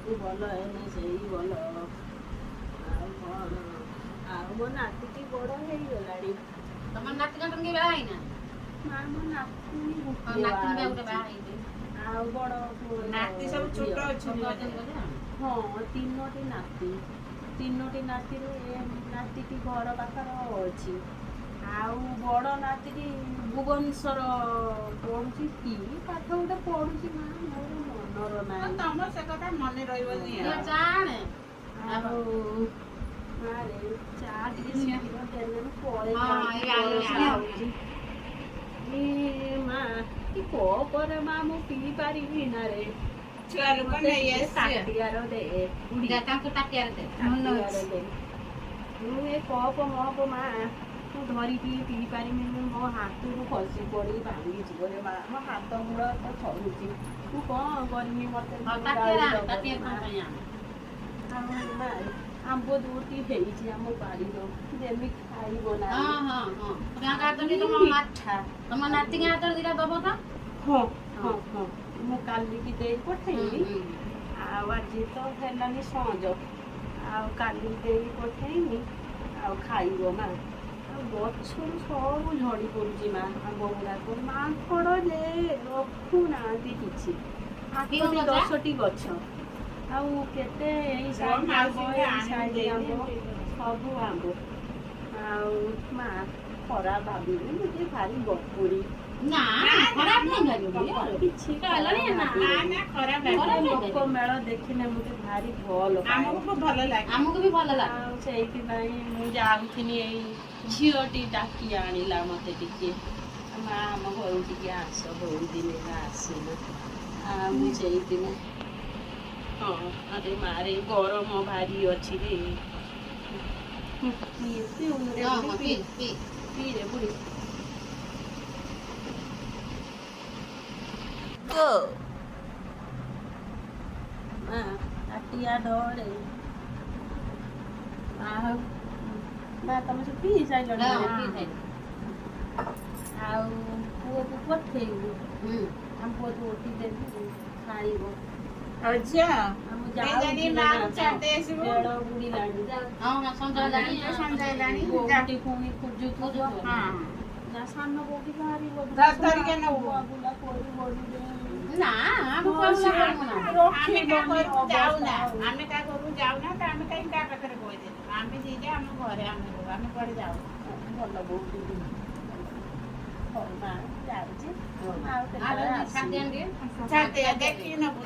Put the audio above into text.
ସବୁ ଭଲ ହେଲେ ସେଇ ଭଲ। ଆଉ କଣ ଆଉ ମୋ ନାତିଟି ବଡ଼ ହେଇଗଲାଣି। ତମ ନାତି ନାତୁଣୀ କେହି ବାହା ହେଇନା? ମା ମୋ ନାତୁଣୀ ନାତୁଣୀ ବା ଗୋଟେ ବାହା ହେଇଛି। ଆଉ ବଡ଼ ନାତି ସବୁ ଛୋଟ ଅଛନ୍ତି ହଁ ତିନୋଟି ନାତିରୁ ଏ ନାତିଟି ଘର ପାଖର ଅଛି। ଆଉ ବଡ଼ ନାତିଟି ଭୁବନେଶ୍ୱର ପଢ଼ୁଛି କି ପାଠ ଗୋଟେ ପଢ଼ୁଛି ମା ମୋର ମନର ନାହିଁ। ତମର ସେ କଥା ମନେ ରହିବନି ଜାଣେ ଆଉ ମାରେ ଚା ଟିକେ ଶୀଘ୍ର ଦେଲେ ମୁଁ ପରେ ହଉଛି ମା କି କପରେ ମା ମୁଁ ପିଇ ପାରିବି ନା ରେ। ଛୁଆ ଲୋକ ନେଇ ଆସିଛି ତାଟିଆର ଦେ ତାଙ୍କୁ ତାଟିଆରେ ଦେ। ତାଟିଆର ଦେ। ମୁଁ ଏ କପ ମପ ମା ମୁଁ ଧରିକି ପିଇ ପାରିବିନି। ମୋ ହାତରୁ ଖସି ପଡ଼ି ଭାଙ୍ଗିଯିବ ରେ ମା। ମୋ ହାତ ଗୋଡ଼ ତ ଥରୁଛି। ମୁଁ କ'ଣ କରିବି ମୋତେ ଆଉ ମା ଆମ୍ବ ଦୁଇଟି ହେଇଛି ଆମ ବାଡ଼ିର ଯେମିତି ଖାଇବ ନା ତମ ନାତିଙ୍କ ହାତରେ ଦିଟା ଦବ ତ। ହଁ ହଁ ହଁ ମୁଁ କାଲିକି ଦେଇ ପଠେଇବି। ଆଉ ଆଜି ତ ହେଲାନି ସଞ୍ଜ ଆଉ କାଲି ଦେଇ ପଠେଇବି ଆଉ ଖାଇବ ମା। ଆଉ ଗଛରୁ ସବୁ ଝଡ଼ି ପଡ଼ୁଛି ମା ଆମ୍ବ ଗୁଡ଼ାକ। ମାଙ୍କଡ଼ ଯେ ରଖୁନାହାନ୍ତି କିଛି। 8-10ଟି ଗଛ ଆଉ କେତେ ଏଇ ସାଇଡ୍ ଆମ୍ବ ଏଇ ସାଇଡ୍ ଆମ୍ବ ସବୁ ଆମ୍ବ। ଆଉ ମା ଖରାପ ଭାବିବି ମୁଁ ଟିକେ ଭାରି ଗପୁରୀ। କିଛି ଲୋକ ମେଳ ଦେଖିଲେ ମୋତେ ଭାରି ଭଲ ଆମକୁ ବି ଭଲ ଲାଗେ। ଆଉ ସେଇଥିପାଇଁ ମୁଁ ଯାଉଥିଲି ଏଇ ଝିଅଟି ଡାକି ଆଣିଲା ମୋତେ ଟିକେ ମା ଆମ ଘରକୁ ଟିକେ ଆସ ବହୁତ ଦିନ ହେଲା ଆସିନ। ଆଉ ମୁଁ ସେଇଥିପାଇଁ ହଁ ଆରେ ମାରେ ଗରମ ଭାରି ଅଛି ରେ। ପିଇରେ ବୁଢ଼ୀ ମା ତାଟିଆ ଧରେ। ଆଉ ମା ତମେ ସବୁ ପିଇ ସାରିଲଣି? ଆଉ ପୁଅକୁ ପଠେଇବୁ ଆମ ପୁଅ ରୋଟି ଦେବି ଖାଇବ। ଆଉ ଝିଅ ବେଳ ବୁଡ଼ିଲାଣି ସଞ୍ଜ ହେଲାଣି ପୁଣି ଖୋଜୁଥିବ। ନା ସାନ ବୋଉଟି ବାହାରିବ ଧରିକି ନବୁ। ଆମେ କାହା ଘରକୁ ଯାଉନା ତ ଆମେ କାହିଁ କାହା ପାଖରେ କହିଦେବୁ। ଆମେ ଯିଏ ଆମ ଘରେ ଆମେ କୁଆଡ଼େ ଯାଉ। ଭଲ ବୋଉଟି ହଉ ମା ଯାଉଛି ଆଉ ଛାଡି କେତେବେଳେ ଦିଅନ୍ତି। ଦେଖିକି ନବୁ।